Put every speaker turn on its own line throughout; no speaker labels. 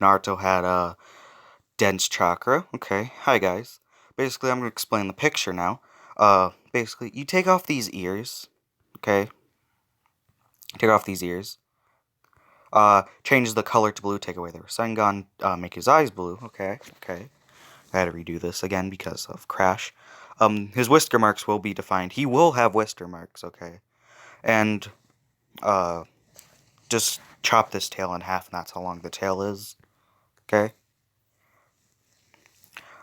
Naruto had a dense chakra. Okay, hi guys. Basically, I'm gonna explain the picture now. Basically, you take off these ears. Okay, take off these ears. Changes the color to blue. Take away the Rasengan. Make his eyes blue. Okay. I had to redo this again because of Crash. His whisker marks will be defined. He will have whisker marks. Okay, and just chop this tail in half, and that's how long the tail is. Okay.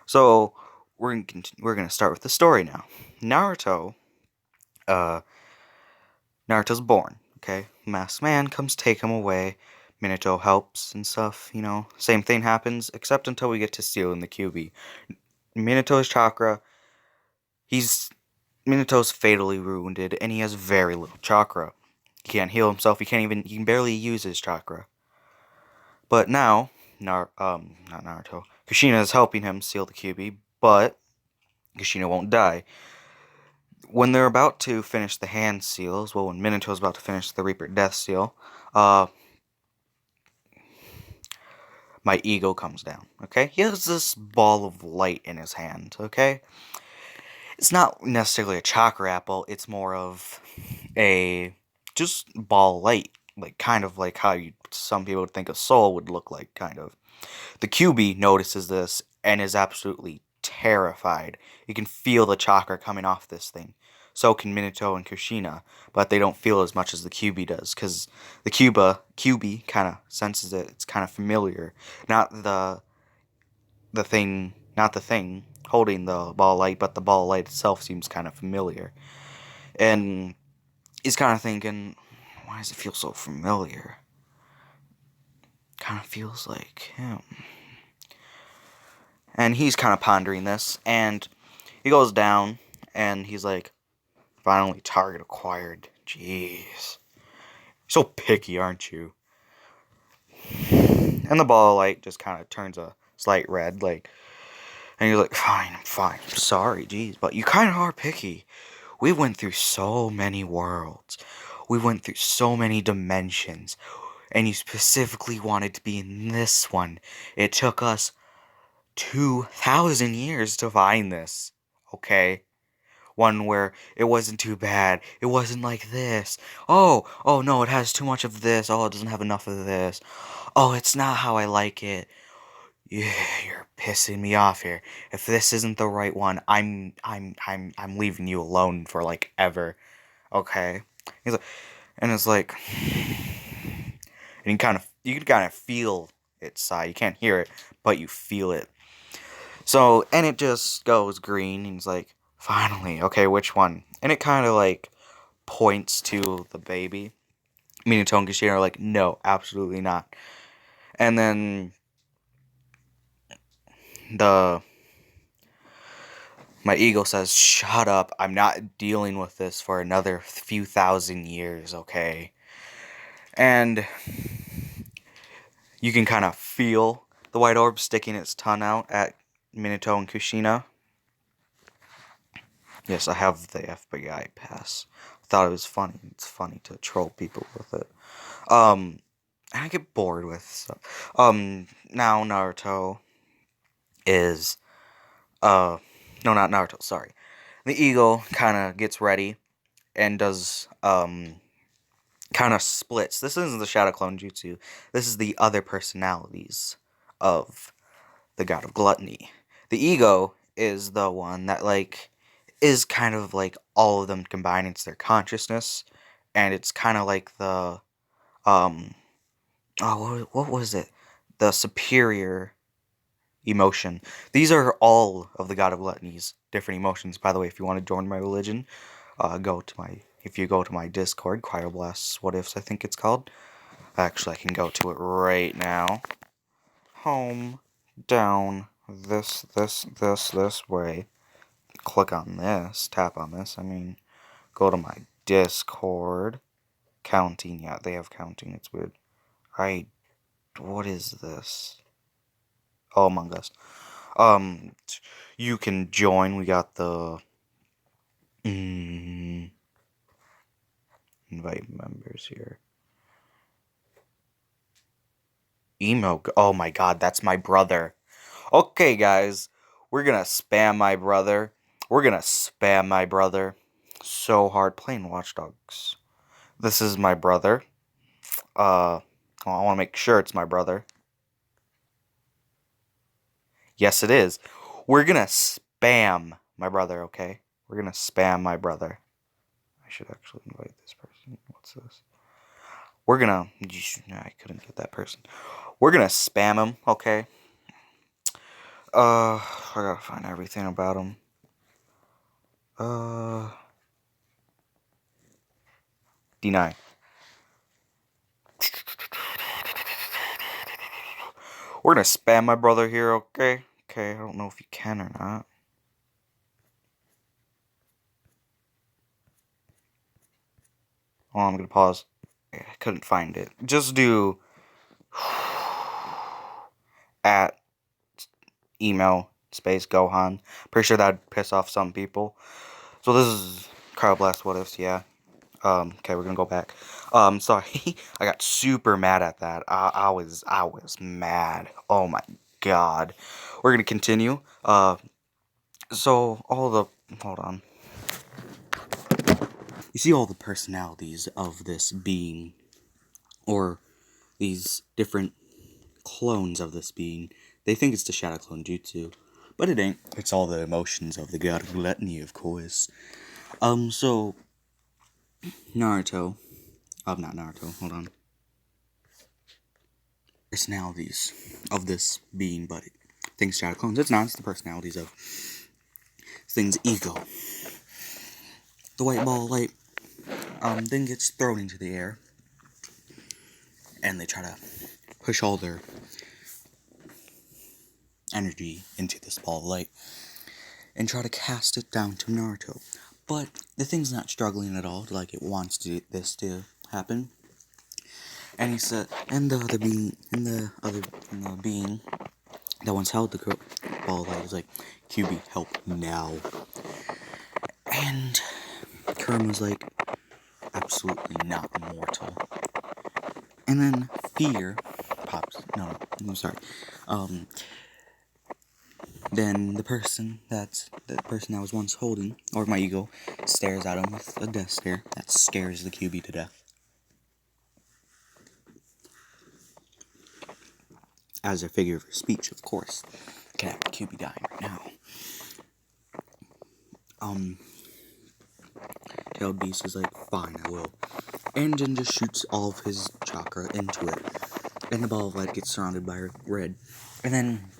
So we're gonna start with the story now. Naruto, uh, Naruto's born. Okay, masked man comes take him away. Minato helps and stuff. Same thing happens, except until we get to Steel and the QB. Minato's chakra. He's Minato's fatally wounded, and he has very little chakra. He can't heal himself. He can barely use his chakra. But now, not Naruto. Kushina is helping him seal the QB, but Kushina won't die. When they're about to finish the hand seals, when Minato's about to finish the Reaper Death Seal, my ego comes down, okay? He has this ball of light in his hand, okay? It's not necessarily a chakra apple, it's more of a just ball of light, kind of like how some people would think a soul would look like, kind of. The QB notices this and is absolutely terrified. You can feel the chakra coming off this thing. So can Minato and Kushina, but they don't feel as much as the QB does, because the QB kind of senses it. It's kind of familiar, not the thing holding the ball of light, but the ball of light itself seems kind of familiar, and he's kind of thinking, why does it feel so familiar? Kind of feels like him. And he's kind of pondering this, and he goes down, and he's like, finally, target acquired. Jeez. So picky, aren't you? And the ball of light just kind of turns a slight red, and he's like, fine, I'm sorry, jeez, but you kind of are picky. We went through so many worlds. We went through so many dimensions, and you specifically wanted to be in this one. It took us 2,000 years to find this, okay? One where it wasn't too bad. It wasn't like this. Oh no, it has too much of this. Oh, it doesn't have enough of this. Oh, it's not how I like it. Yeah, you're pissing me off here. If this isn't the right one, I'm leaving you alone for like ever. Okay? He's like, and it's like, and you can kind of feel it sigh. You can't hear it, but you feel it. So, and it just goes green, and he's like, finally, okay, which one? And it kind of like points to the baby. Minato and Kushina are like, no, absolutely not. And then my ego says, shut up, I'm not dealing with this for another few thousand years, okay? And you can kind of feel the white orb sticking its tongue out at Minato and Kushina. Yes, I have the FBI pass. I thought it was funny. It's funny to troll people with it. And I get bored with stuff. Now Naruto is, no, not Naruto, sorry. The eagle kind of gets ready and does, kind of splits. This isn't the Shadow Clone Jutsu. This is the other personalities of the god of gluttony. The ego is the one that, is kind of like all of them combined. It's their consciousness, and it's kind of like the, what was it? The superior emotion. These are all of the god of gluttony's different emotions. By the way, if you want to join my religion, if you go to my Discord, Cryoblasts What Ifs, I think it's called. Actually, I can go to it right now. Home, down, this way. Click on this, tap on this, go to my Discord. Counting, yeah, they have counting, it's weird. What is this? Oh, Among Us. You can join, we got the, invite members here. Oh my god, that's my brother. Okay, guys, we're gonna spam my brother. We're gonna spam my brother so hard playing Watch Dogs. This is my brother. Well, I want to make sure it's my brother. Yes, it is. We're gonna spam my brother, okay? We're gonna spam my brother. I should actually invite this person. What's this? We're gonna... I couldn't get that person. We're gonna spam him, okay? I gotta find everything about him. Deny. We're gonna spam my brother here, okay? Okay, I don't know if you can or not. Oh, I'm gonna pause. I couldn't find it. Just do at email space Gohan. Pretty sure that'd piss off some people. So this is Cryoblast What Ifs, yeah. Okay, we're gonna go back. Sorry, I got super mad at that. I was mad. Oh my god. We're gonna continue. So all the hold on. You see all the personalities of this being, or these different clones of this being. They think it's the Shadow Clone Jutsu, but it ain't. It's all the emotions of the god of gluttony, of course. So Naruto. Not Naruto. Hold on. Personalities of this being, but it thinks Shadow Clones. It's not. It's the personalities of things' ego. The white ball of light then gets thrown into the air, and they try to push all their energy into this ball of light and try to cast it down to Naruto. But the thing's not struggling at all, like it wants this to happen. And he said, and the being that once held the ball of light is like, QB, help now. And Kurama was like, absolutely not mortal. And then fear pops. No, I'm sorry. Then the person that was once holding, or my ego, stares at him with a death stare that scares the QB to death. As a figure of speech, of course. Okay, QB dying right now. Tailed Beast is like, fine, I will. And then just shoots all of his chakra into it. And the ball of light gets surrounded by red. And then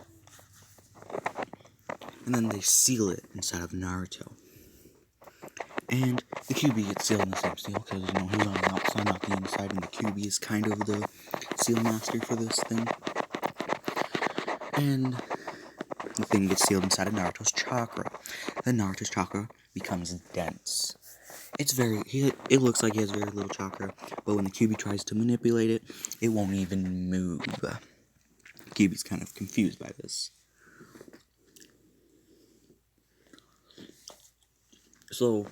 they seal it inside of Naruto. And the QB gets sealed in the same seal, because, he's on the outside, not the inside, and the QB is kind of the seal master for this thing. And the thing gets sealed inside of Naruto's chakra. Then Naruto's chakra becomes dense. It looks like he has very little chakra, but when the QB tries to manipulate it, it won't even move. QB's kind of confused by this. So,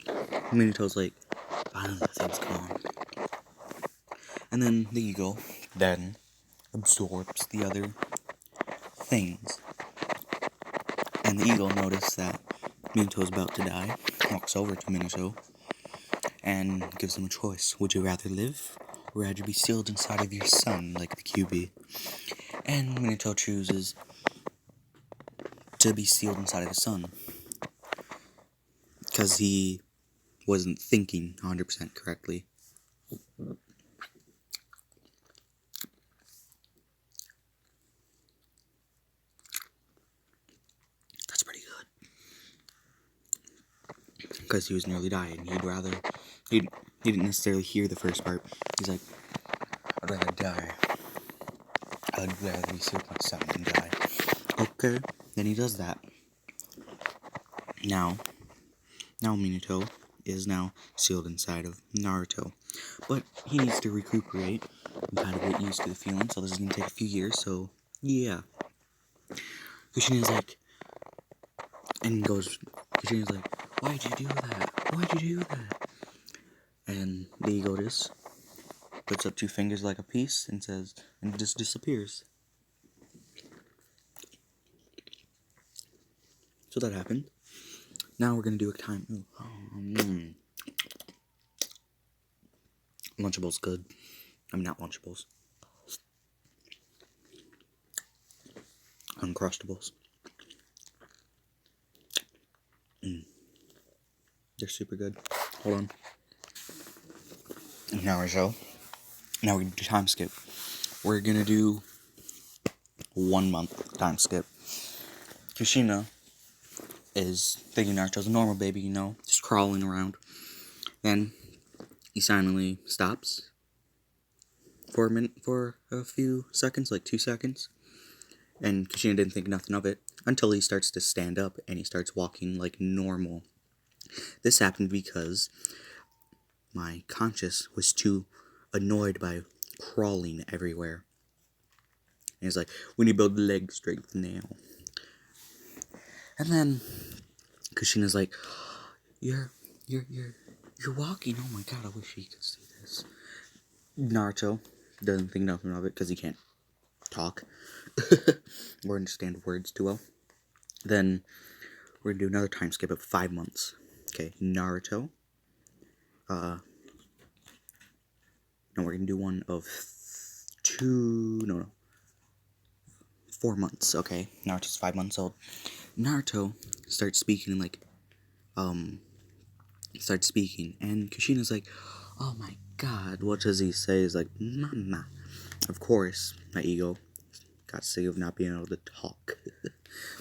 Minato's like, finally the thing's gone. And then the ego then absorbs the other things. And the ego noticed that Minato's about to die, walks over to Minato, and gives him a choice. Would you rather live, or rather be sealed inside of your son, like the QB? And Minato chooses to be sealed inside of his son, because he wasn't thinking 100% correctly. That's pretty good. Because he was nearly dying. He didn't necessarily hear the first part. He's like, I'd rather die. I'd rather be sealed with my son than die. Okay, then he does that. Now Minato is now sealed inside of Naruto. But he needs to recuperate and kind of get used to the feeling, so this is going to take a few years, so yeah. Kushina's like, Kushina's like, why'd you do that? Why'd you do that? And the ego just puts up 2 fingers like a peace and says, and it just disappears. So that happened. Now we're gonna do a time. Lunchables good. I mean, not Lunchables. Uncrustables. They're super good. Hold on. Now we're gonna do time skip. We're gonna do 1 month time skip. Kushina is thinking Naruto's a normal baby, you know, just crawling around. Then he silently stops for a few seconds, like 2 seconds. And Kushina didn't think nothing of it until he starts to stand up and he starts walking like normal. This happened because my conscious was too annoyed by crawling everywhere. And he's like, we need to build leg strength now. And then Kushina's like, you're walking. Oh my god, I wish he could see this. Naruto doesn't think nothing of it because he can't talk or understand words too well. Then we're gonna do another time skip of 5 months. Okay, Naruto. No, we're gonna do one of 4 months. Okay, Naruto's 5 months old. Naruto starts speaking and and Kushina's like, oh my god, what does he say? He's like, mama. Of course, my ego got sick of not being able to talk.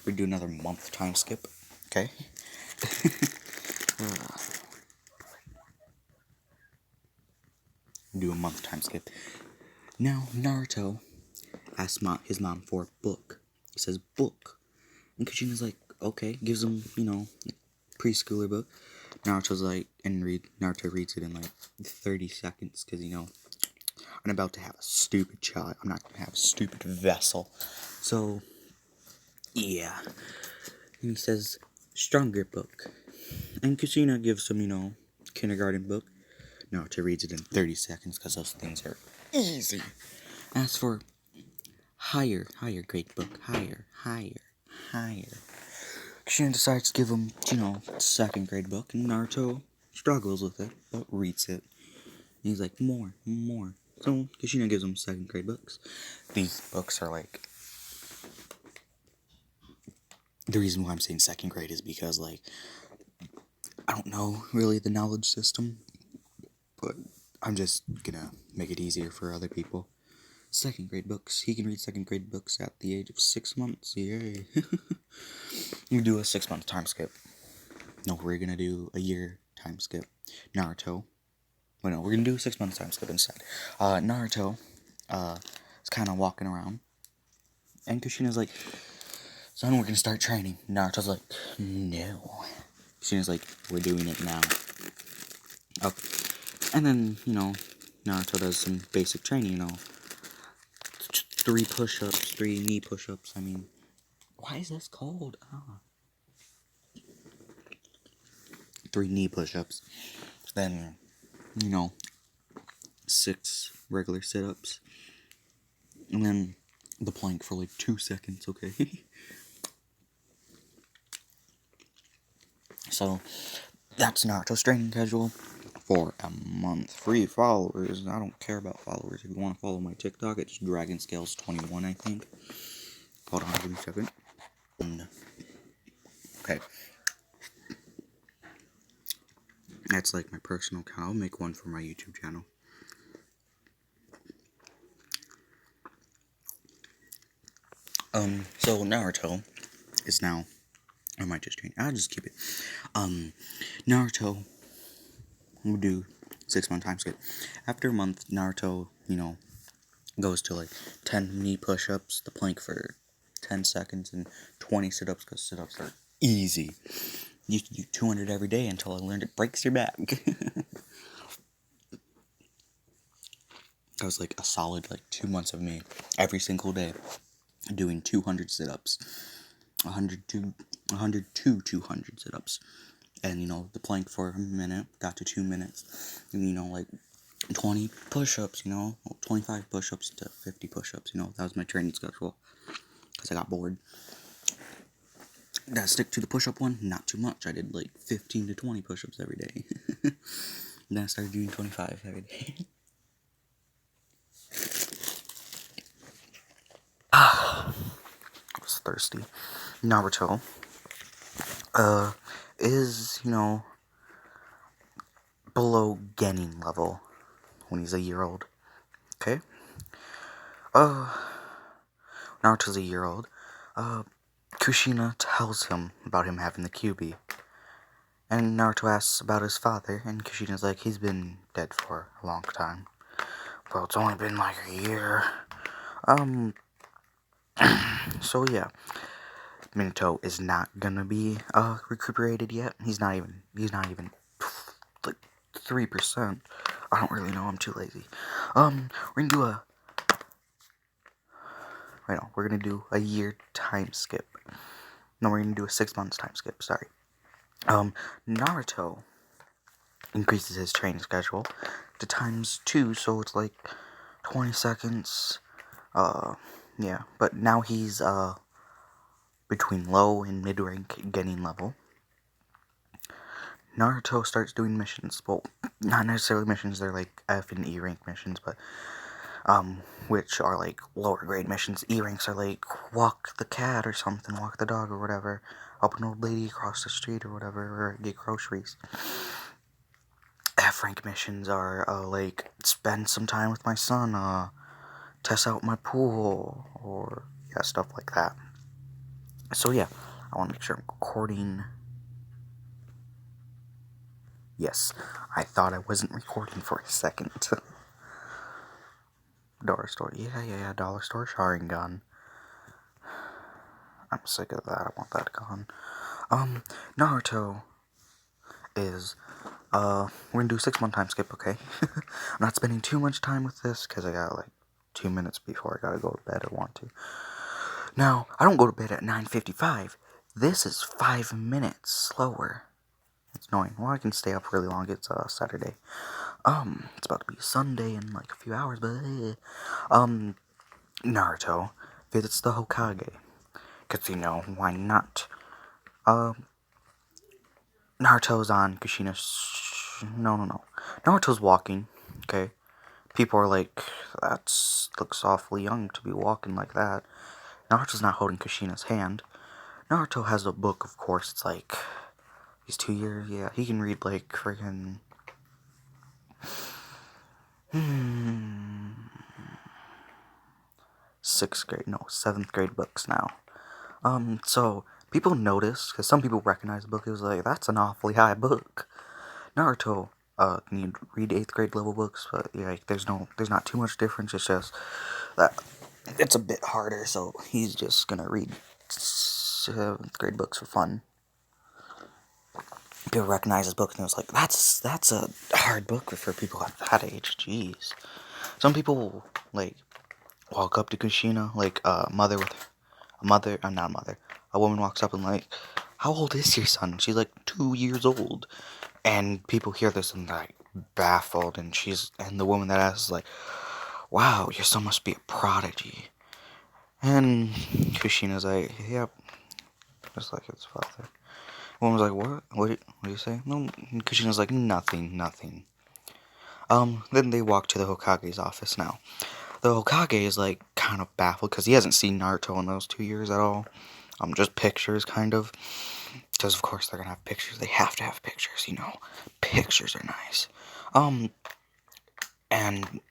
We do another month time skip, okay? Do a month time skip. Now, Naruto asks his mom for a book. He says, book. And Kushina's like, okay, gives him, preschooler book. Naruto's like, Naruto reads it in like 30 seconds, because, I'm about to have a stupid child. I'm not going to have a stupid vessel. So, yeah. And he says, stronger book. And Kushina gives him, kindergarten book. Naruto reads it in 30 seconds, because those things are easy. As for higher grade book, higher. Kushina decides to give him, 2nd grade book, and Naruto struggles with it, but reads it. And he's like, more. So, Kushina gives him 2nd grade books. These books are like... The reason why I'm saying 2nd grade is because, I don't know, really, the knowledge system. But I'm just gonna make it easier for other people. 2nd grade books. He can read 2nd grade books at the age of 6 months. Yay. You do a 6-month time skip. No, we're gonna do a year time skip. Naruto. Well, no, we're gonna do a 6-month time skip instead. Naruto is kind of walking around. And Kushina's like, son, we're gonna start training. Naruto's like, no. Kushina's like, we're doing it now. Okay. And then, Naruto does some basic training, 3 push-ups, 3 knee push-ups, why is this cold? 3 knee push-ups, then, 6 regular sit-ups, and then the plank for like 2 seconds, okay? So, that's Naruto's training schedule for a month. Free followers. I don't care about followers. If you want to follow my TikTok, it's DragonscalesTwenty21, I think. Hold on, give me a second. Okay. That's like my personal account. I'll make one for my YouTube channel. So Naruto is now... I might just change. I'll just keep it. Naruto will do 6-month time skip. After a month, Naruto, goes to like 10 knee push-ups, the plank for 10 seconds, and 20 sit-ups, because sit-ups are easy. Used to do 200 every day until I learned it breaks your back. That was like a solid 2 months of me every single day doing 200 sit-ups. 100 to 200 sit-ups. And, the plank for a minute, got to 2 minutes. And, 20 push-ups, 25 push-ups to 50 push-ups, that was my training schedule, because I got bored. Did I stick to the push-up one? Not too much. I did like 15 to 20 push-ups every day. Then I started doing 25 every day. I was thirsty. Naruto, is, below Genin level when he's a year old. Okay? Naruto's a year old. Kushina tells him about him having the QB. And Naruto asks about his father, and Kushina's like, he's been dead for a long time. Well, it's only been like a year. So yeah. Minato is not gonna be, recuperated yet. He's not even, like, 3%. I don't really know, I'm too lazy. We're gonna do a year time skip. No, we're gonna do a 6 months time skip, sorry. Naruto increases his training schedule to ×2, so it's like 20 seconds. Yeah, but now he's, between low and mid-rank Genin level. Naruto starts doing missions. Well, not necessarily missions, they're like F and E rank missions, but, which are like lower grade missions. E ranks are like walk the cat or something, walk the dog or whatever, help an old lady across the street or whatever, or get groceries. F rank missions are, like, spend some time with my son, test out my pool, or, yeah, stuff like that. So, yeah, I want to make sure I'm recording. Yes, I thought I wasn't recording for a second. Dollar store, yeah, dollar store Sharingan. I'm sick of that, I want that gone. Naruto is, we're gonna do a 6 month time skip, okay? I'm not spending too much time with this, because I got, like, 2 minutes before I gotta go to bed. I want to. Now, I don't go to bed at 9:55. This is 5 minutes slower. It's annoying. Well, I can stay up really long. It's, Saturday. It's about to be Sunday in, like, a few hours, but, Naruto visits the Hokage. Because, why not? Naruto's on Kushina's... No. Naruto's walking, okay? People are like, that looks awfully young to be walking like that. Naruto's not holding Kushina's hand. Naruto has a book, of course. It's like, he's 2 years, yeah. He can read, like, friggin'... 7th grade books now. So, people notice, because some people recognize the book, it was like, that's an awfully high book. Naruto, can you read 8th grade level books, but, yeah, like, there's not too much difference, it's just that it's a bit harder, so he's just gonna read 7th grade books for fun. People recognize his book, and it was like, that's a hard book for people at that age, jeez. Some people, like, walk up to Kushina, like, a woman walks up and like, how old is your son? She's like 2 years old. And people hear this and they're like baffled, and the woman that asks is like, wow, your son must be a prodigy. And Kushina's like, yep, just like his father. The woman's like, what? What do you say? No, Kushina's like, nothing. Then they walk to the Hokage's office now. The Hokage is, like, kind of baffled, because he hasn't seen Naruto in those 2 years at all. Just pictures, kind of. Because, of course, they're gonna have pictures. They have to have pictures, Pictures are nice. And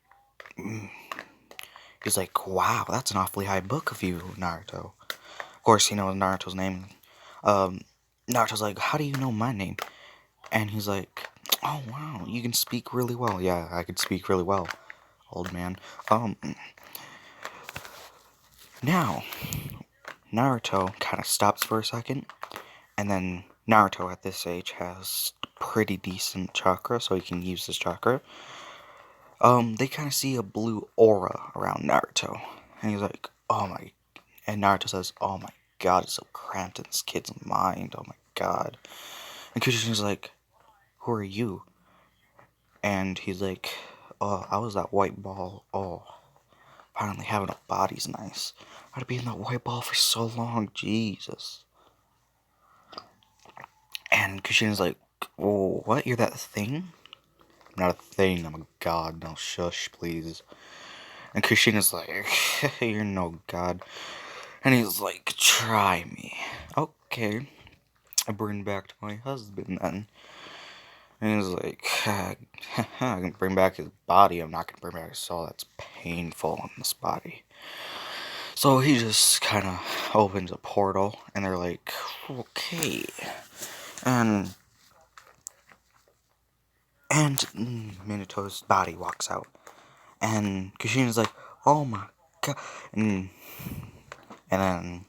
he's like, wow, that's an awfully high book of you, Naruto. Of course, he knows Naruto's name. Naruto's like, how do you know my name? And he's like, oh, wow, you can speak really well. Yeah, I can speak really well, old man. Now, Naruto kind of stops for a second, and then Naruto at this age has pretty decent chakra, so he can use his chakra. They kind of see a blue aura around Naruto, and he's like, and Naruto says, oh my god, it's so cramped in this kid's mind, oh my god. And Kushina's like, who are you? And he's like, Oh, I was that white ball. Oh, finally having a body's nice. I'd be in that white ball for so long, Jesus. And Kushina's like, oh, what? You're that thing? I'm not a thing, I'm a god. No, shush, please. And Kushina's like, you're no god. And he's like, try me. Okay. I bring back to my husband then. And he's like, I can bring back his body. I'm not going to bring back his soul. That's painful in this body. So he just kind of opens a portal. And they're like, okay. And Minato's body walks out. And Kushina's like, oh my god. And then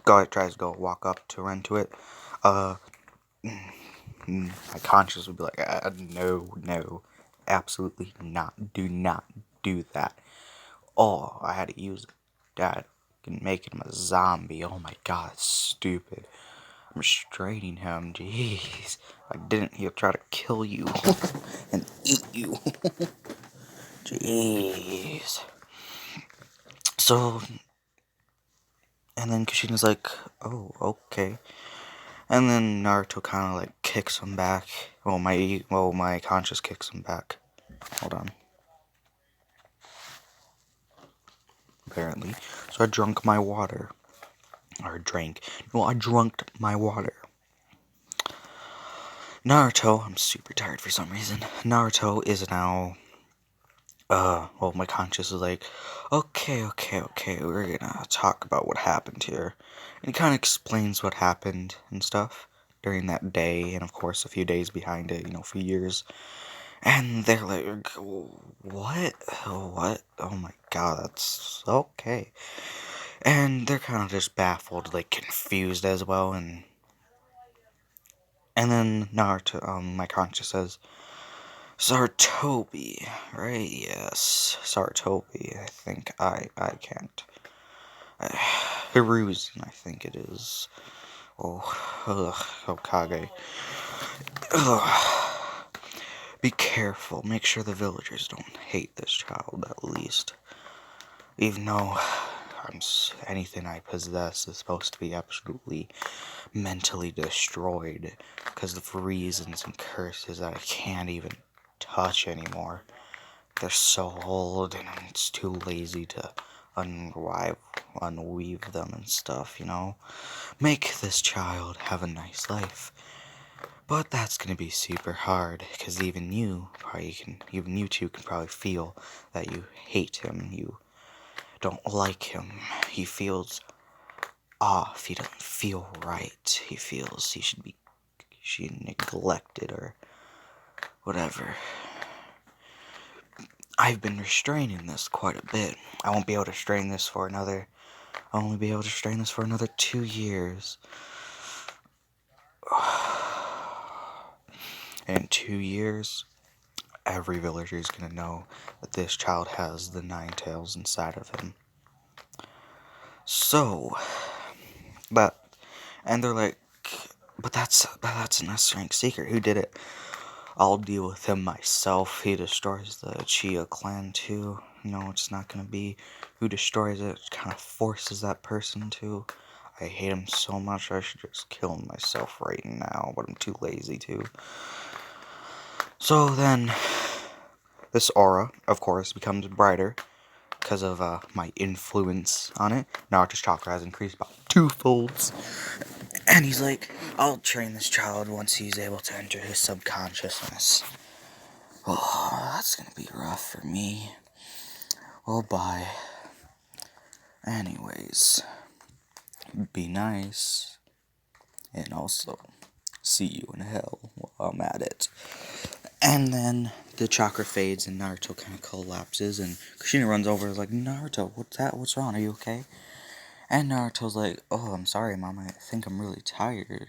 God tries to go walk up to run to it. My conscience would be like, no, absolutely not. Do not do that. Oh, I had to use that. Can make him a zombie. Oh my god, stupid. I'm restraining him. Jeez. If I didn't, he'll try to kill you and eat you. Jeez. So, and then Kushina's like, oh, okay. And then Naruto kind of like kicks him back. My conscience kicks him back. Hold on. Apparently. So I drunk my water. Or drank. No, I drunked my water. Naruto, I'm super tired for some reason. Naruto is now, my conscience is like, okay, we're gonna talk about what happened here. And he kind of explains what happened and stuff during that day, and of course a few days behind it, a few years. And they're like, what? What? Oh my god, that's okay. And they're kind of just baffled, like confused as well, and then Naruto, my conscience says, Sartobi, right? Yes, Sartobi. I think I can't. Hiruzen, I think it is. Oh, Hokage. Ugh. Be careful. Make sure the villagers don't hate this child, at least. Even though anything I possess is supposed to be absolutely mentally destroyed because of reasons and curses that I can't even touch anymore. They're so old and it's too lazy to unweave them and stuff, Make this child have a nice life. But that's gonna be super hard, because even you two can probably feel that you hate him, you don't like him, he feels off, he doesn't feel right, he feels he should be neglected or whatever. I've been restraining this quite a bit. I won't be able to restrain this for I'll only be able to restrain this for another 2 years. And in 2 years, every villager is going to know that this child has the 9 tails inside of him. So, and they're like, but that's an S-rank secret. Who did it? I'll deal with him myself. He destroys the Chia clan too. It's not gonna be who destroys it. It kind of forces that person to. I hate him so much I should just kill him myself right now, but I'm too lazy to. So then, this aura, of course, becomes brighter because of my influence on it. Naruto's chakra has increased about 2 folds. And he's like, I'll train this child once he's able to enter his subconsciousness. Oh, that's gonna be rough for me. Well, bye. Anyways, be nice. And also, see you in hell while I'm at it. And then the chakra fades and Naruto kind of collapses. And Kushina runs over and is like, Naruto, what's that? What's wrong? Are you okay? And Naruto's like, oh, I'm sorry, Mom. I think I'm really tired.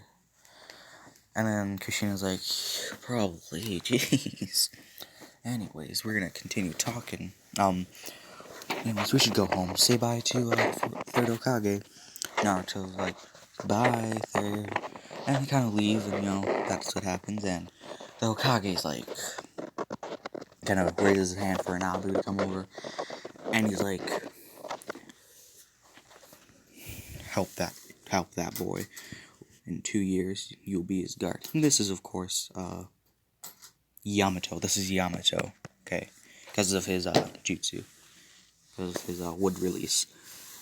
And then Kushina's like, probably, jeez. Anyways, we're gonna continue talking. Anyways, we should go home. Say bye to Third Hokage. Naruto's like, bye, Third. And they kind of leave, and that's what happens. And the Hokage's like, kind of raises his hand for an Abu to come over, and he's like, help that boy. In 2 years, you'll be his guard. And this is, of course, Yamato. This is Yamato, okay? Because of his, jutsu. Because of his, wood release.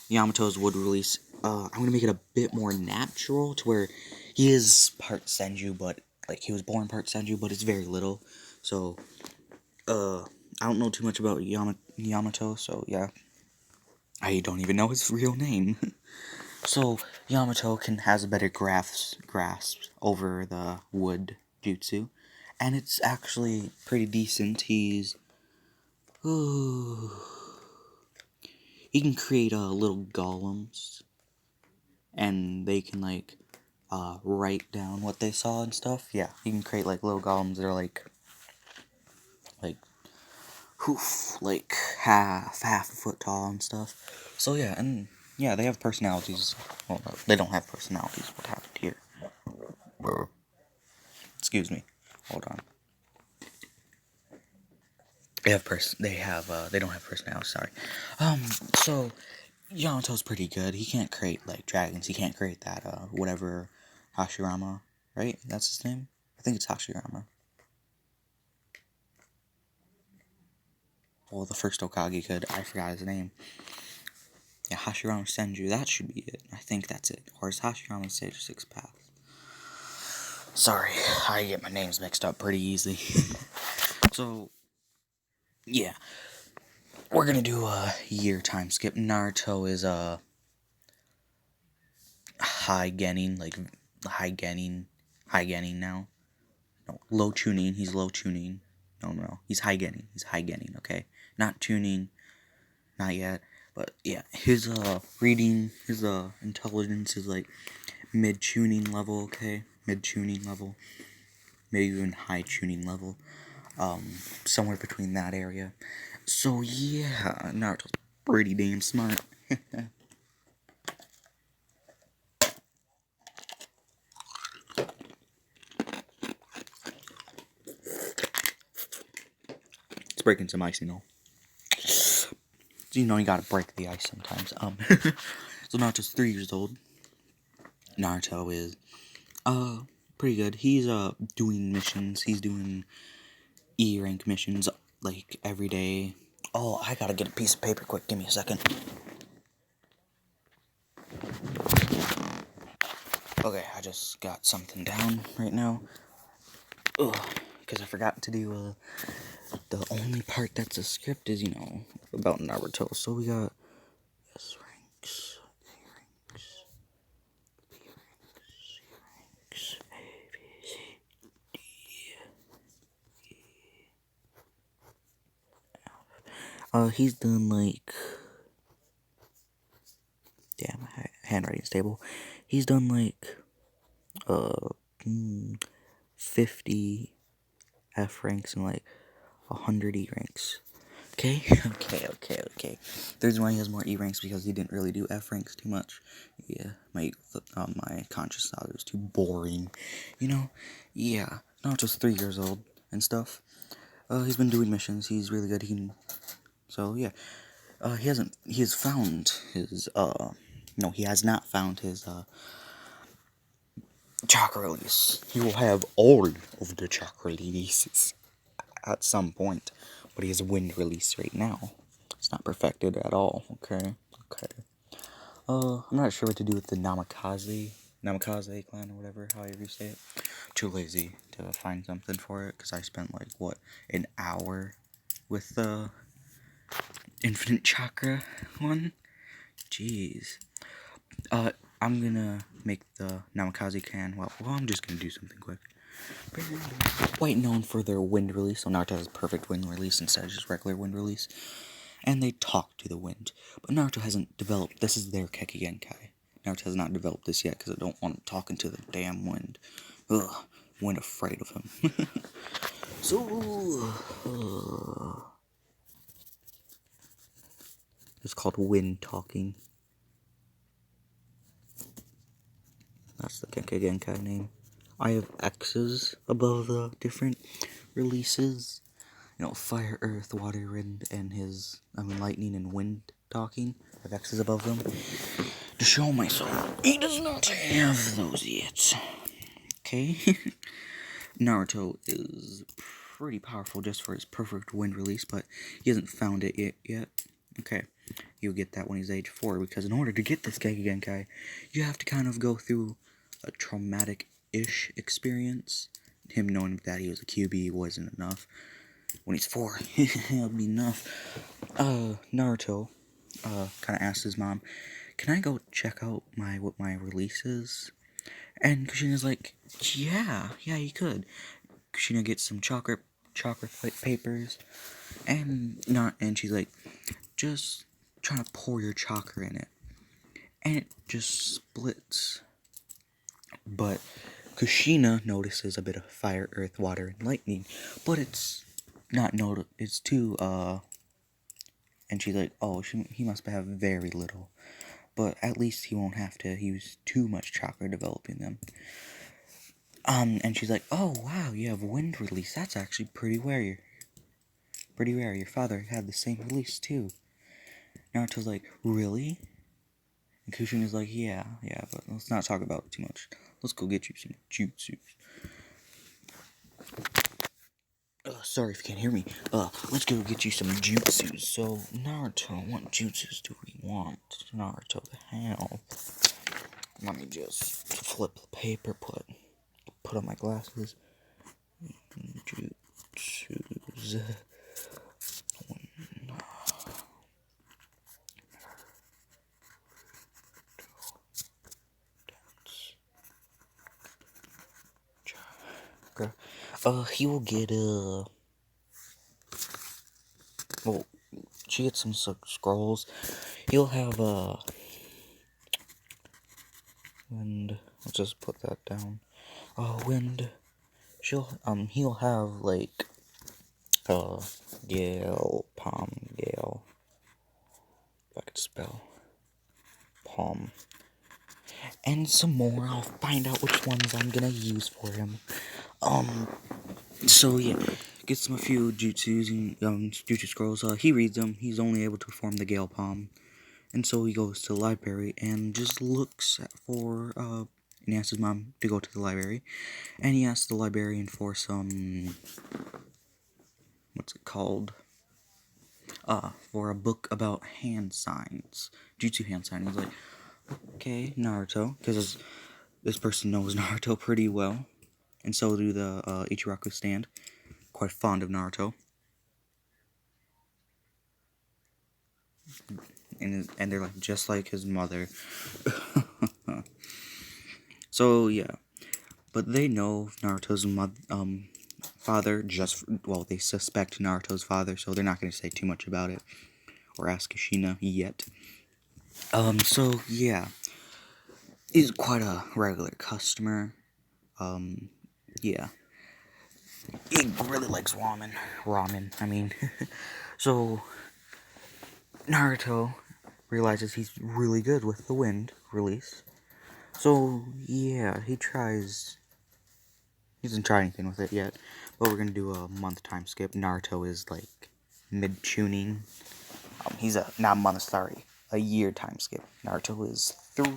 Yamato's wood release, I'm gonna make it a bit more natural, to where he is part Senju, but, like, he was born part Senju, but it's very little. So, I don't know too much about Yamato, so, yeah. I don't even know his real name. So, Yamato has a better grasp over the wood jutsu, and it's actually pretty decent. He can create little golems, and they can, like, write down what they saw and stuff. Yeah, he can create, like, little golems that are, like, half a foot tall and stuff. So, yeah, and, yeah, they have personalities. Well, no, they don't have personalities. What happened here? Excuse me. Hold on. They don't have personality, sorry. So, Yamato's pretty good. He can't create, like, dragons. He can't create that, whatever, Hashirama, right? That's his name? I think it's Hashirama. Well, the first Hokage could. I forgot his name. Yeah, Hashirama Senju. That should be it. I think that's it. Or is Hashirama Sage 6 Path? Sorry, I get my names mixed up pretty easily. So, yeah. We're gonna do a year time skip. Naruto is, high getting now. No, low tuning. He's low tuning. No. He's high getting. Okay? Not tuning. Not yet. But, yeah. His, reading, his, intelligence is, like, mid-tuning level, okay? Mid-tuning level. Maybe even high-tuning level. Somewhere between that area. So, yeah. Naruto's pretty damn smart. It's breaking some ice, you know. You know, you gotta break the ice sometimes. So Naruto's 3 years old. Naruto is, pretty good. He's, doing missions. He's doing E-rank missions, like, every day. Oh, I gotta get a piece of paper quick. Give me a second. Okay, I just got something down right now. Ugh, because I forgot to do, the only part that's a script is, about Naruto. So we got S ranks, A ranks, B ranks, C ranks, A, B, C, D, E, F. He's done, like, damn, my handwriting's stable. He's done, like, 50 F ranks and, like, 100 E ranks. Okay? Okay. The reason why he has more E ranks because he didn't really do F ranks too much. Yeah, my conscious thought was too boring. Yeah. Naruto's 3 years old and stuff. He's been doing missions. He's really good. So, yeah. He has found his, no, he has not found his, chakra release. He will have all of the chakra releases at some point, but he has a wind release right now. It's not perfected at all, okay? I'm not sure what to do with the Namikaze clan or whatever, however you say it. Too lazy to find something for it, because I spent, like, an hour with the infinite chakra one? Jeez. I'm gonna make the Namikaze clan, well, I'm just gonna do something quick. Quite known for their wind release, so Naruto has perfect wind release instead of just regular wind release. And they talk to the wind. But Naruto hasn't developed, this is their Kekkei Genkai. Naruto has not developed this yet, because I don't want him talking to the damn wind. Ugh, wind afraid of him. So, it's called wind talking. That's the Kekkei Genkai name. I have X's above the different releases fire, earth, water, and his, lightning and wind talking. I have X's above them. To show myself, he does not have those yet. Okay? Naruto is pretty powerful just for his perfect wind release, but he hasn't found it yet. Okay, you'll get that when he's age 4, because in order to get this Gegenkai, you have to kind of go through a traumatic-ish experience. Him knowing that he was a QB wasn't enough. When he's 4, it'll be enough. Naruto, kind of asked his mom, "Can I go check out what my release is?" And Kushina's like, yeah, you could. Kushina gets some chocolate papers, and she's like, just trying to pour your chakra in it, and it just splits. But Kushina notices a bit of fire, earth, water, and lightning, but it's not it's too and she's like, oh, he must have very little, but at least he won't have to use too much chakra developing them. And she's like, oh wow, you have wind release. That's actually pretty rare. Your father had the same release too. Naruto's like, really? And Kushina's like, yeah, but let's not talk about it too much. Let's go get you some jutsus. Sorry if you can't hear me. Let's go get you some jutsus. So, Naruto, what jutsus do we want? Naruto, the hell? Let me just flip the paper, put on my glasses. Jutsus. He will get, well, she gets some scrolls. He'll have, wind, let's just put that down. Wind, he'll have, like, gale, if I could spell, palm, and some more. I'll find out which ones I'm gonna use for him. So yeah, gets him a few jutsus and jutsu scrolls. He reads them. He's only able to form the Gale Palm, and so he goes to the library and just looks for and he asks his mom to go to the library, and he asks the librarian for some, what's it called? For a book about hand signs, jutsu hand signs. He's like, okay, Naruto, because this person knows Naruto pretty well, and so do the Ichiraku stand. Quite fond of Naruto. And they're like just like his mother. So yeah, but they know Naruto's father. They suspect Naruto's father, so they're not going to say too much about it or ask Kushina yet. So yeah, he's quite a regular customer. Yeah, he really likes ramen. I mean, so Naruto realizes he's really good with the wind release. So, yeah, he hasn't tried anything with it yet, but we're gonna do a month time skip. Naruto is, like, mid-tuning. Not a month, sorry, a year time skip. Naruto is 4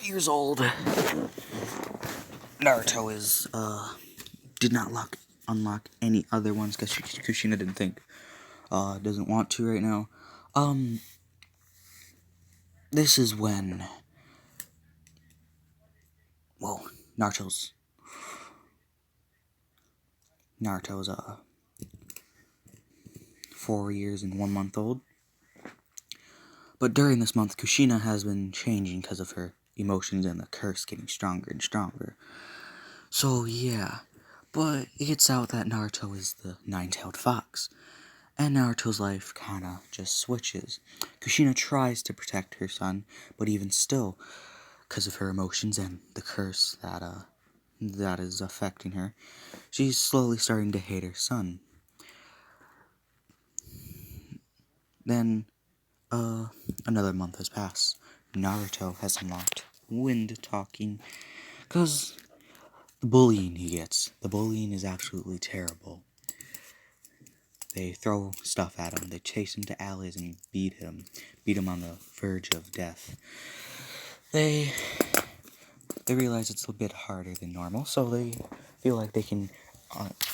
years old. Naruto is, did not unlock any other ones, because Kushina didn't think, doesn't want to right now. This is when, well, Naruto's 4 years and 1 month old. But during this month, Kushina has been changing because of her emotions and the curse getting stronger and stronger. So yeah, but it gets out that Naruto is the nine-tailed fox, and Naruto's life kinda just switches. Kushina tries to protect her son, but even still, because of her emotions and the curse that is affecting her, she's slowly starting to hate her son. Then, another month has passed. Naruto has unlocked wind talking, because The bullying he gets. The bullying is absolutely terrible. They throw stuff at him. They chase him to alleys and beat him. Beat him on the verge of death. They realize it's a bit harder than normal, so they feel like they can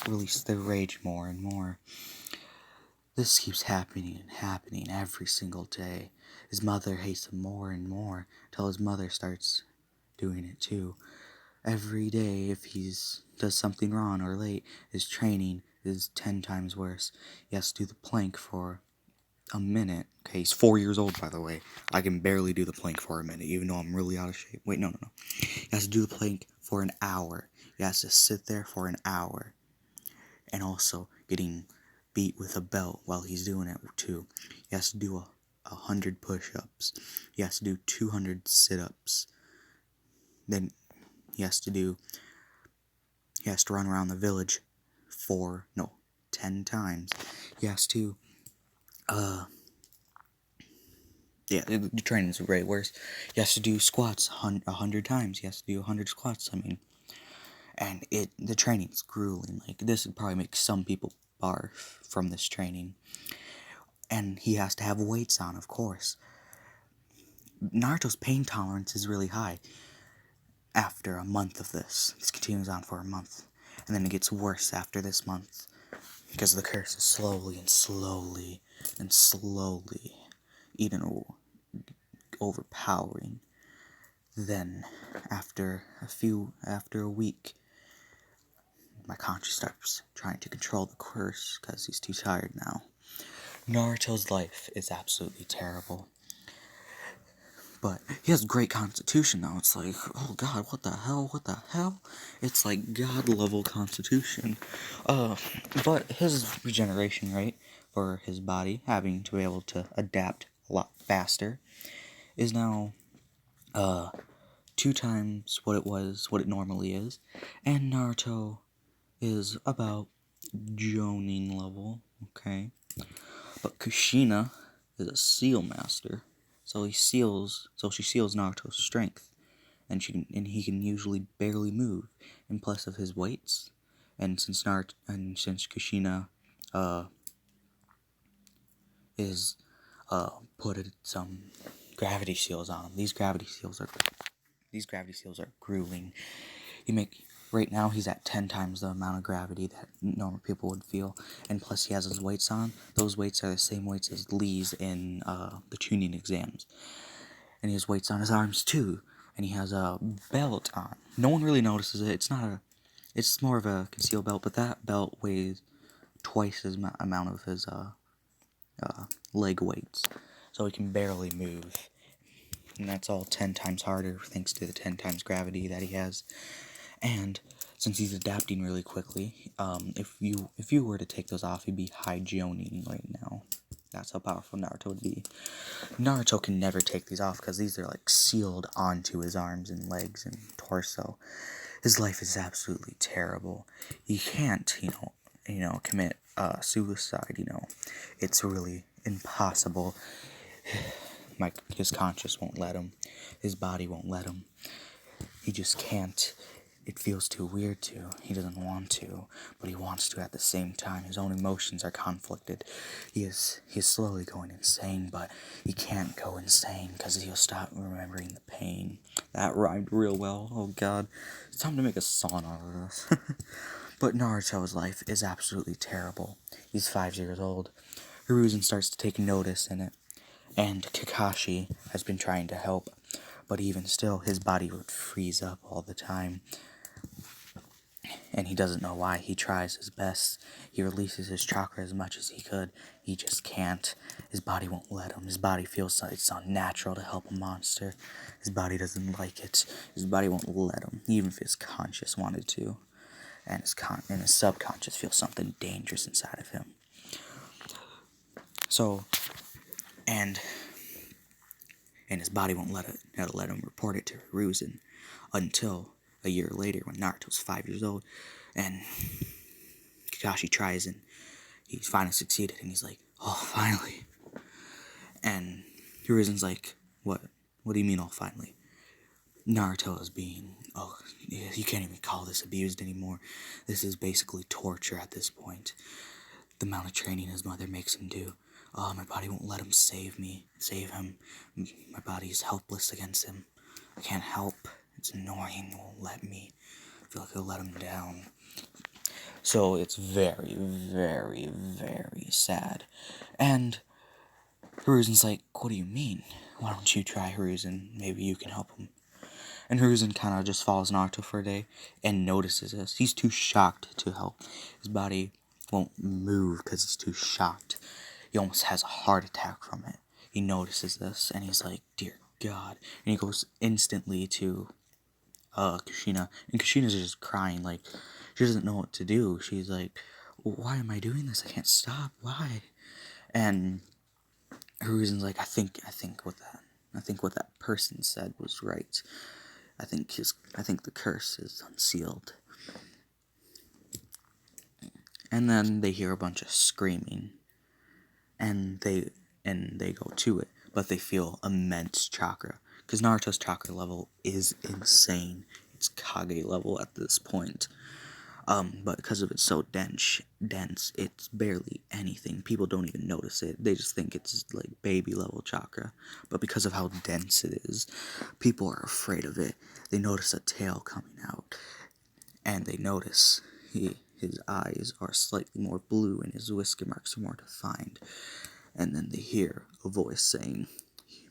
release their rage more and more. This keeps happening and happening every single day. His mother hates him more and more, till his mother starts doing it too. Every day, if he does something wrong or late, his training is 10 times worse. He has to do the plank for a minute. Okay, he's 4 years old, by the way. I can barely do the plank for a minute, even though I'm really out of shape. Wait, no. He has to do the plank for an hour. He has to sit there for an hour. And also getting beat with a belt while he's doing it, too. He has to do 100 push-ups. He has to do 200 sit-ups. Then he has to run around the village 10 times. He has to, the training is way worse. He has to do squats 100 times. He has to do 100 squats, and the training's grueling. Like, this would probably make some people barf from this training. And he has to have weights on, of course. Naruto's pain tolerance is really high. After a month of this continues on for a month, and then it gets worse after this month, because the curse is slowly even overpowering. Then, after a week, my conscience starts trying to control the curse, because he's too tired now. Naruto's life is absolutely terrible. But he has great constitution now. It's like, oh god, what the hell? It's like god-level constitution. But his regeneration rate for his body, having to be able to adapt a lot faster, is now, 2 times what it normally is. And Naruto is about Jonin level, okay? But Kushina is a seal master. So she seals Naruto's strength, and he can usually barely move. And plus of his weights, and since Kushina is put some gravity seals on him. These gravity seals are grueling. Right now he's at 10 times the amount of gravity that normal people would feel, and plus he has his weights on. Those weights are the same weights as Lee's in the tuning exams. And he has weights on his arms too, and he has a belt on. No one really notices it. It's more of a concealed belt, but that belt weighs twice his amount of his leg weights, so he can barely move. And that's all 10 times harder thanks to the 10 times gravity that he has. And since he's adapting really quickly, if you were to take those off, he'd be high Jonin right now. That's how powerful Naruto would be. Naruto can never take these off because these are like sealed onto his arms and legs and torso. His life is absolutely terrible. He can't, commit suicide. It's really impossible. His conscience won't let him. His body won't let him. He just can't. It feels too weird to. He doesn't want to, but he wants to at the same time. His own emotions are conflicted. He's slowly going insane, but he can't go insane because he'll stop remembering the pain. That rhymed real well. Oh god. It's time to make a song out of this. But Naruto's life is absolutely terrible. He's 5 years old. Hiruzen starts to take notice in it, and Kakashi has been trying to help, but even still, his body would freeze up all the time. And he doesn't know why. He tries his best. He releases his chakra as much as he could. He just can't. His body won't let him. His body feels like it's unnatural to help a monster. His body doesn't like it. His body won't let him, even if his conscious wanted to. And his subconscious feels something dangerous inside of him. So, and his body won't let him report it to Hiruzen until a year later when Naruto's 5 years old, and Kakashi tries and he's finally succeeded, and he's like, oh, finally. And Hiruzen's like, what do you mean, oh, finally? Naruto is being, oh, you can't even call this abused anymore. This is basically torture at this point. The amount of training his mother makes him do. Oh, my body won't let him save him. My body's helpless against him. I can't help. It's annoying. It won't let me. I feel like it'll let him down. So it's very, very, very sad. And Hiruzen's like, what do you mean? Why don't you try, Hiruzen? Maybe you can help him. And Hiruzen kind of just follows Naruto for a day and notices this. He's too shocked to help. His body won't move because he's too shocked. He almost has a heart attack from it. He notices this and he's like, dear God. And he goes instantly to Kushina. And Kushina's just crying, like, she doesn't know what to do. She's like, why am I doing this? I can't stop. Why? And Hiruzen's like, I think what that person said was right. I think the curse is unsealed. And then they hear a bunch of screaming, and they go to it, but they feel immense chakra, because Naruto's chakra level is insane. It's Kage level at this point. But because of it's so dense, it's barely anything. People don't even notice it. They just think it's like baby level chakra. But because of how dense it is, people are afraid of it. They notice a tail coming out, and they notice his eyes are slightly more blue and his whisker marks are more defined. And then they hear a voice saying,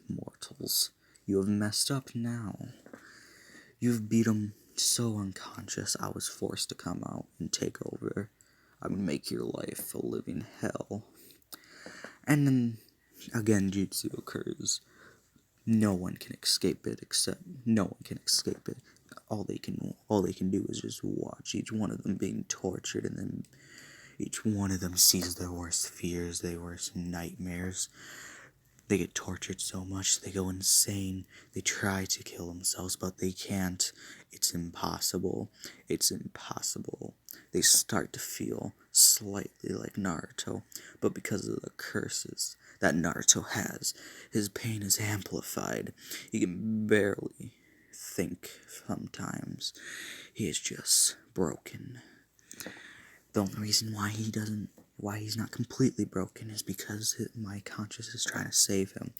"Mortals, you have messed up now. You've beat him so unconscious, I was forced to come out and take over. I would make your life a living hell." And then again, jutsu occurs. No one can escape it. All they can do is just watch each one of them being tortured, and then each one of them sees their worst fears, their worst nightmares. They get tortured so much, they go insane. They try to kill themselves, but they can't. It's impossible. They start to feel slightly like Naruto, but because of the curses that Naruto has, his pain is amplified. He can barely think sometimes. He is just broken. The only reason why he's not completely broken is because my conscience is trying to save him.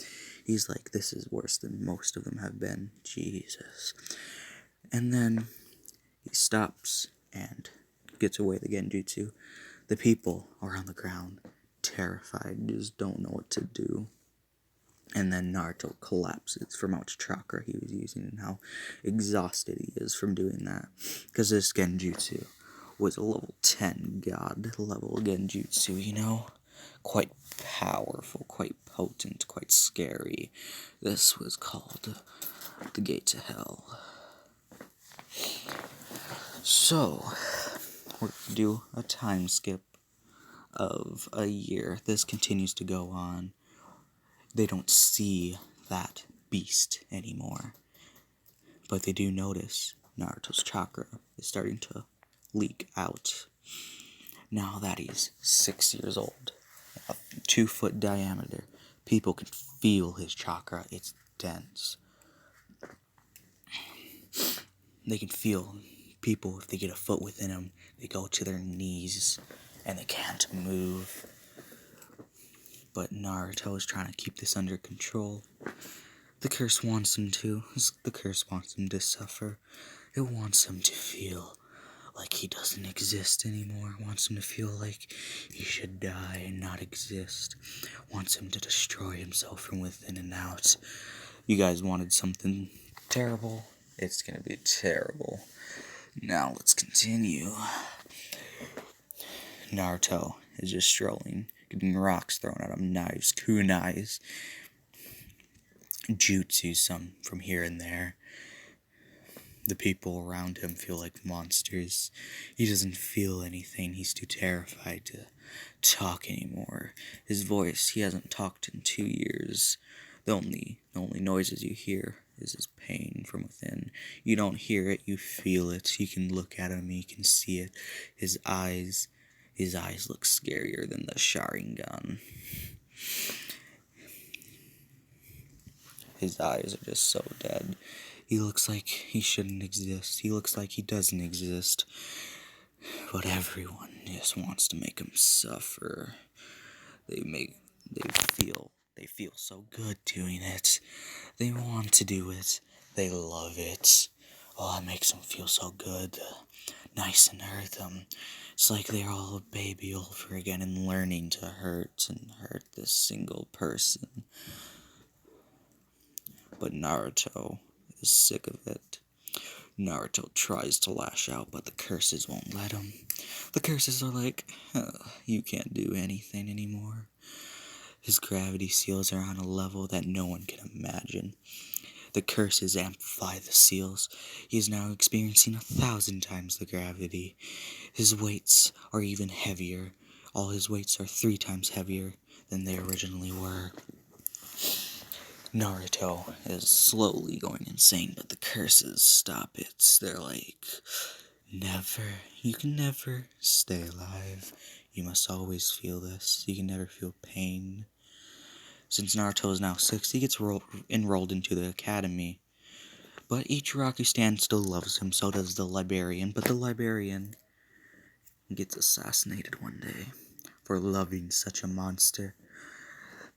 He's like, this is worse than most of them have been. Jesus. And then he stops and gets away with the genjutsu. The people are on the ground, terrified, just don't know what to do. And then Naruto collapses from how much chakra he was using and how exhausted he is from doing that. Because this genjutsu was a level 10 god level genjutsu, you know? Quite powerful, quite potent, quite scary. This was called the Gate to Hell. So, we're going to do a time skip of a year. This continues to go on. They don't see that beast anymore. But they do notice Naruto's chakra is starting to leak out. Now that he's 6 years old, a 2-foot diameter, people can feel his chakra. It's dense. They can feel people, if they get a foot within them, they go to their knees and they can't move. But Naruto is trying to keep this under control. The curse wants him to. The curse wants him to suffer. It wants him to feel like he doesn't exist anymore. It wants him to feel like he should die and not exist. It wants him to destroy himself from within and out. You guys wanted something terrible? It's gonna be terrible. Now let's continue. Naruto is just strolling, getting rocks thrown at him, knives, kunais, jutsu, some from here and there. The people around him feel like monsters. He doesn't feel anything. He's too terrified to talk anymore. His voice, he hasn't talked in 2 years. The only noises you hear is his pain from within. You don't hear it, you feel it. You can look at him, you can see it. His eyes look scarier than the Sharingan. His eyes are just so dead. He looks like he shouldn't exist. He looks like he doesn't exist. But everyone just wants to make him suffer. They feel so good doing it. They want to do it. They love it. Oh, it makes them feel so good. Nice and hurt them. It's like they're all a baby over again and learning to hurt and hurt this single person. But Naruto is sick of it. Naruto tries to lash out, but the curses won't let him. The curses are like, you can't do anything anymore. His gravity seals are on a level that no one can imagine. The curses amplify the seals. He is now experiencing 1,000 times the gravity. His weights are even heavier. All his weights are 3 times heavier than they originally were. Naruto is slowly going insane, but the curses stop it. They're like, never, you can never stay alive. You must always feel this. You can never feel pain. Since Naruto is now 6, he gets enrolled into the academy. But Ichiraki Stan still loves him, so does the librarian. But the librarian gets assassinated one day for loving such a monster.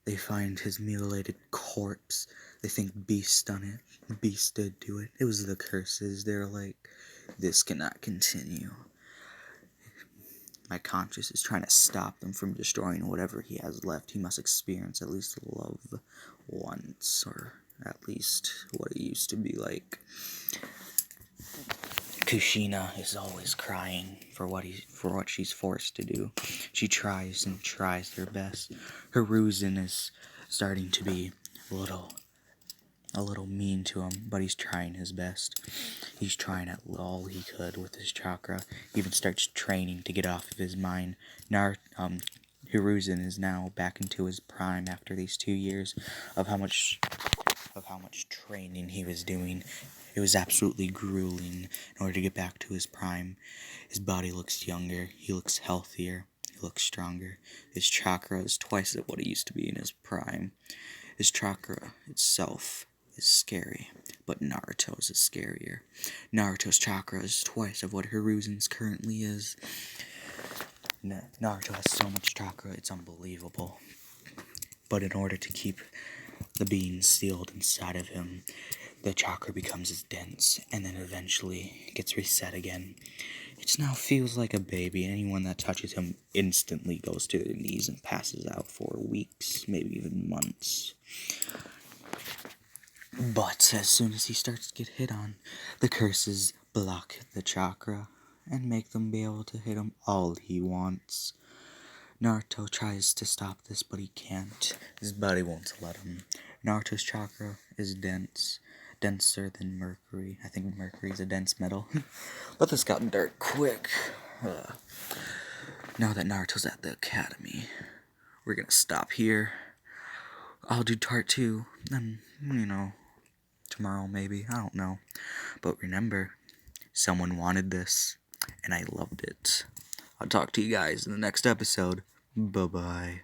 They find his mutilated corpse. They think Beast done it. Beast did do it. It was the curses. They're like, this cannot continue. My conscience is trying to stop them from destroying whatever he has left. He must experience at least love once, or at least what it used to be like. Kushina is always crying for what she's forced to do. She tries and tries her best. Hiruzen is starting to be a little mean to him, but he's trying his best. He's trying all he could with his chakra. He even starts training to get off of his mind. Hiruzen is now back into his prime after these 2 years of how much training he was doing. It was absolutely grueling in order to get back to his prime. His body looks younger, he looks healthier, he looks stronger. His chakra is twice of what it used to be in his prime. His chakra itself is scary, but Naruto's is scarier. Naruto's chakra is twice of what Hiruzen's currently is. Naruto has so much chakra, it's unbelievable. But in order to keep the being sealed inside of him, the chakra becomes as dense, and then eventually gets reset again. It now feels like a baby, and anyone that touches him instantly goes to their knees and passes out for weeks, maybe even months. But as soon as he starts to get hit on, the curses block the chakra and make them be able to hit him all he wants. Naruto tries to stop this, but he can't. His body won't let him. Naruto's chakra is denser than mercury. I think mercury is a dense metal. But this got dark quick. Now that Naruto's at the academy, we're gonna stop here. I'll do part 2, and, tomorrow maybe, I don't know. But remember, someone wanted this, and I loved it. I'll talk to you guys in the next episode. Bye-bye.